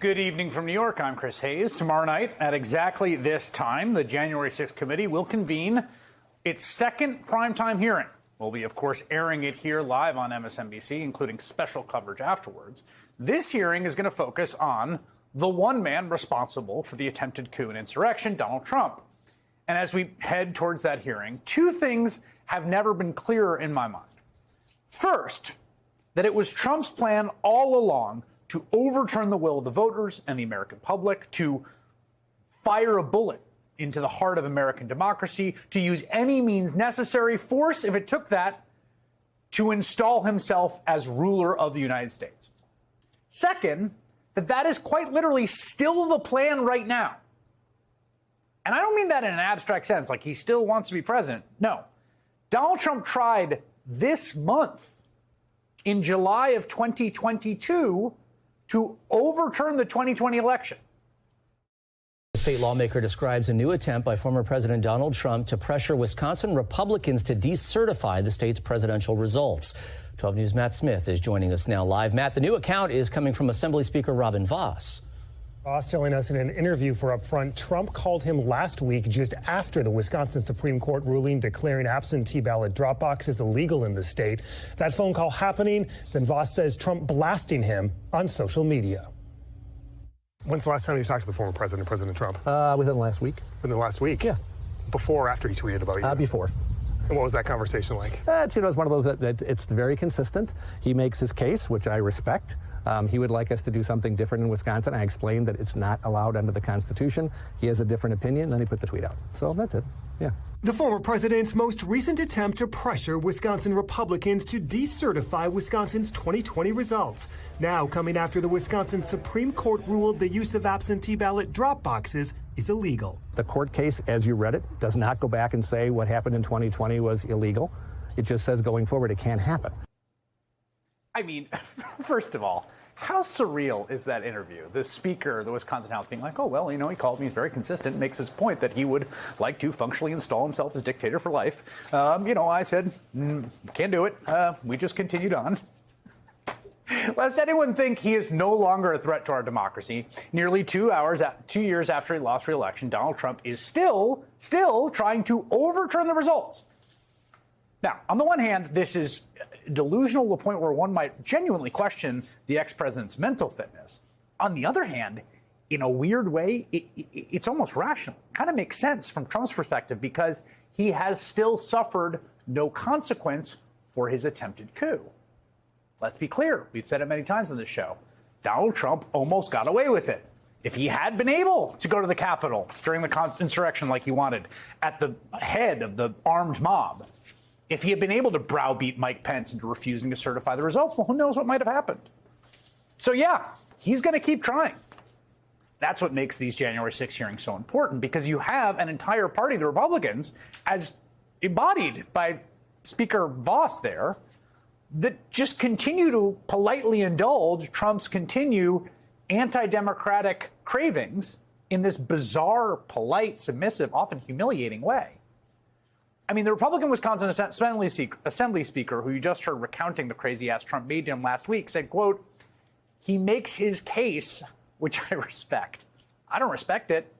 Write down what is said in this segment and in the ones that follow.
Good evening from New York. I'm Chris Hayes. Tomorrow night at exactly this time, the January 6th committee will convene its second primetime hearing. We'll be, of course, airing it here live on MSNBC, including special coverage afterwards. This hearing is going to focus on the one man responsible for the attempted coup and insurrection, Donald Trump. And as we head towards that hearing, two things have never been clearer in my mind. First, that it was Trump's plan all along to overturn the will of the voters and the American public, to fire a bullet into the heart of American democracy, to use any means necessary, force if it took that, to install himself as ruler of the United States. Second, that is quite literally still the plan right now. And I don't mean that in an abstract sense, like he still wants to be president. No. Donald Trump tried this month, in July of 2022, to overturn the 2020 election. A state lawmaker describes a new attempt by former President Donald Trump to pressure Wisconsin Republicans to decertify the state's presidential results. 12 News' Matt Smith is joining us now live. Matt, the new account is coming from Assembly Speaker Robin Vos. Vos telling us in an interview for Upfront, Trump called him last week just after the Wisconsin Supreme Court ruling declaring absentee ballot drop boxes illegal in the state. That phone call happening, then Vos says Trump blasting him on social media. When's the last time you talked to the former president, President Trump? Within the last week. Within the last week? Yeah. Before or after he tweeted about you? Before. And what was that conversation like? It's one of those that it's very consistent. He makes his case, which I respect. He would like us to do something different in Wisconsin. I explained that it's not allowed under the Constitution. He has a different opinion, then he put the tweet out. So that's it. Yeah. The former president's most recent attempt to pressure Wisconsin Republicans to decertify Wisconsin's 2020 results. Now coming after the Wisconsin Supreme Court ruled the use of absentee ballot drop boxes is illegal. The court case, as you read it, does not go back and say what happened in 2020 was illegal. It just says going forward it can't happen. I mean, first of all, how surreal is that interview? The speaker of the Wisconsin House being like, oh, well, he called me. He's very consistent, makes his point that he would like to functionally install himself as dictator for life. I said, can't do it. We just continued on. Lest anyone think he is no longer a threat to our democracy, nearly 2 years after he lost re-election, Donald Trump is still trying to overturn the results. Now, on the one hand, this is delusional to the point where one might genuinely question the ex-president's mental fitness. On the other hand, in a weird way, it's almost rational. It kind of makes sense from Trump's perspective because he has still suffered no consequence for his attempted coup. Let's be clear. We've said it many times on this show. Donald Trump almost got away with it. If he had been able to go to the Capitol during the insurrection like he wanted, at the head of the armed mob, if he had been able to browbeat Mike Pence into refusing to certify the results, well, who knows what might have happened. So, yeah, he's going to keep trying. That's what makes these January 6 hearings so important, because you have an entire party, the Republicans, as embodied by Speaker Vos there, that just continue to politely indulge Trump's continued anti-democratic cravings in this bizarre, polite, submissive, often humiliating way. I mean, the Republican Wisconsin Assembly Speaker, who you just heard recounting the crazy-ass Trump made to him last week, said, quote, he makes his case, which I respect. I don't respect it.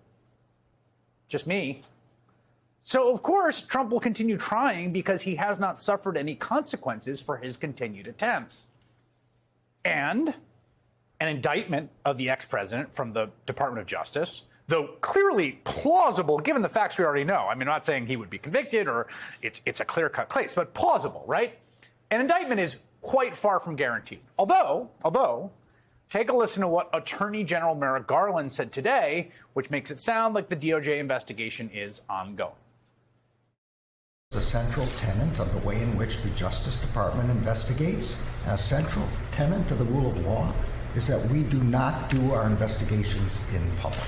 Just me. So, of course, Trump will continue trying because he has not suffered any consequences for his continued attempts. And an indictment of the ex-president from the Department of Justice, though clearly plausible, given the facts we already know. I mean, I'm not saying he would be convicted or it's a clear-cut case, but plausible, right? An indictment is quite far from guaranteed. Although, take a listen to what Attorney General Merrick Garland said today, which makes it sound like the DOJ investigation is ongoing. The central tenet of the way in which the Justice Department investigates, a central tenet of the rule of law, is that we do not do our investigations in public.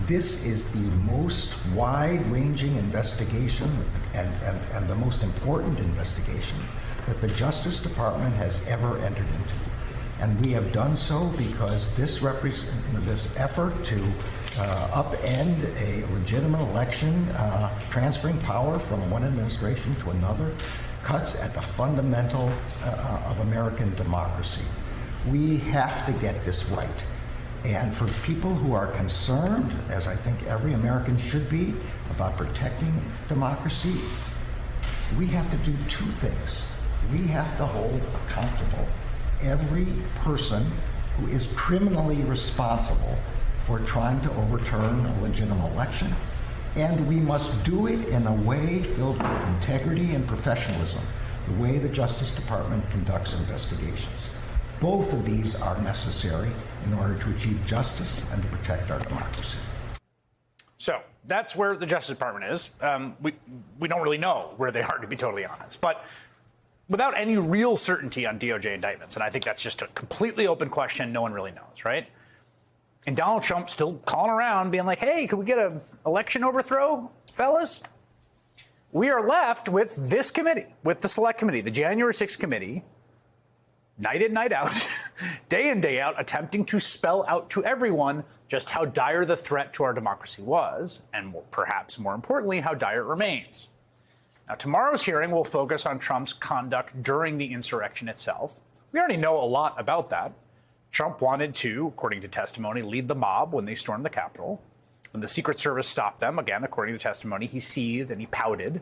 This is the most wide-ranging investigation and the most important investigation that the Justice Department has ever entered into. And we have done so because this effort to upend a legitimate election, transferring power from one administration to another, cuts at the fundamental of American democracy. We have to get this right. And for people who are concerned, as I think every American should be, about protecting democracy, we have to do two things. We have to hold accountable every person who is criminally responsible for trying to overturn a legitimate election. And we must do it in a way filled with integrity and professionalism, the way the Justice Department conducts investigations. Both of these are necessary in order to achieve justice and to protect our democracy. So that's where the Justice Department is. We don't really know where they are, to be totally honest. But without any real certainty on DOJ indictments, and I think that's just a completely open question, no one really knows, right? And Donald Trump still calling around being like, hey, could we get an election overthrow, fellas? We are left with this committee, with the Select Committee, the January 6th committee, night in, night out, day in, day out, attempting to spell out to everyone just how dire the threat to our democracy was, and perhaps more importantly, how dire it remains. Now, tomorrow's hearing will focus on Trump's conduct during the insurrection itself. We already know a lot about that. Trump wanted to, according to testimony, lead the mob when they stormed the Capitol. When the Secret Service stopped them, again, according to testimony, he seethed and he pouted.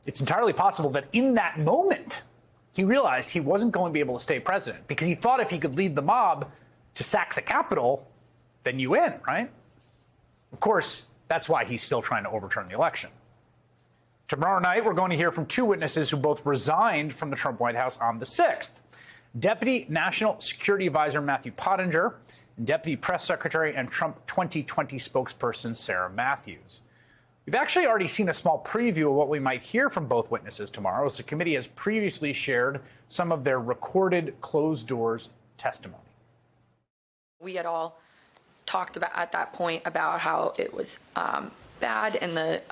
It's entirely possible that in that moment, he realized he wasn't going to be able to stay president because he thought if he could lead the mob to sack the Capitol, then you win, right? Of course, that's why he's still trying to overturn the election. Tomorrow night, we're going to hear from two witnesses who both resigned from the Trump White House on the 6th. Deputy National Security Advisor Matthew Pottinger and Deputy Press Secretary and Trump 2020 spokesperson Sarah Matthews. We've actually already seen a small preview of what we might hear from both witnesses tomorrow, as the committee has previously shared some of their recorded closed-doors testimony. We had all talked about at that point about how it was bad and the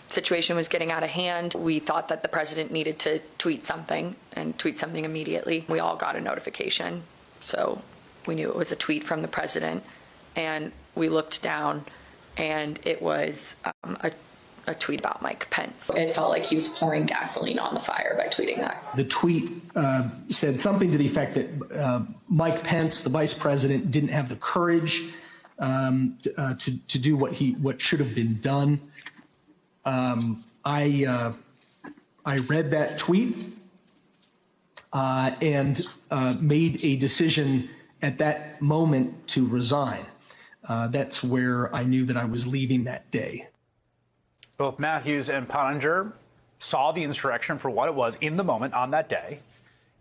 situation was getting out of hand. We thought that the president needed to tweet something and tweet something immediately. We all got a notification, so we knew it was a tweet from the president, and we looked down and it was a tweet about Mike Pence. It felt like he was pouring gasoline on the fire by tweeting that. The tweet said something to the effect that Mike Pence, the vice president, didn't have the courage to do what should have been done. I read that tweet and made a decision at that moment to resign. That's where I knew that I was leaving that day. Both Matthews and Pottinger saw the insurrection for what it was in the moment on that day,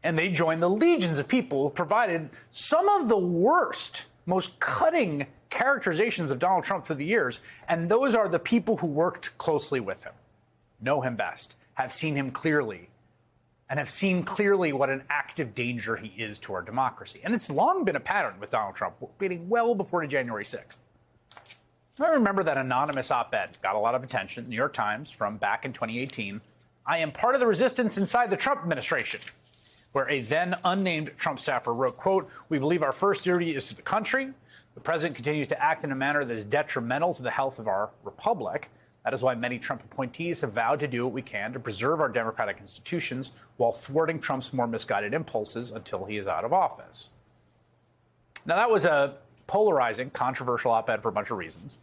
and they joined the legions of people who provided some of the worst, most cutting characterizations of Donald Trump through the years, and those are the people who worked closely with him, know him best, have seen him clearly, and have seen clearly what an active danger he is to our democracy. And it's long been a pattern with Donald Trump, dating well before the January 6th. I remember that anonymous op-ed got a lot of attention, New York Times, from back in 2018. I am part of the resistance inside the Trump administration, where a then unnamed Trump staffer wrote, quote, "We believe our first duty is to the country. The president continues to act in a manner that is detrimental to the health of our republic. That is why many Trump appointees have vowed to do what we can to preserve our democratic institutions while thwarting Trump's more misguided impulses until he is out of office." Now, that was a polarizing, controversial op-ed for a bunch of reasons.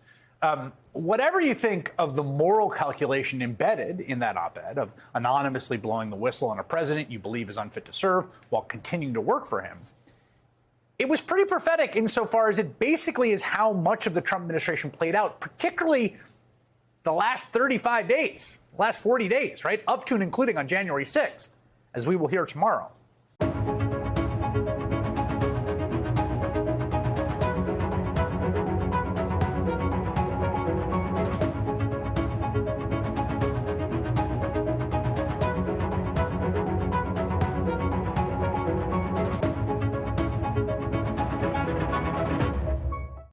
Whatever you think of the moral calculation embedded in that op-ed of anonymously blowing the whistle on a president you believe is unfit to serve while continuing to work for him, it was pretty prophetic insofar as it basically is how much of the Trump administration played out, particularly the last 35 days, last 40 days, right, up to and including on January 6th, as we will hear tomorrow.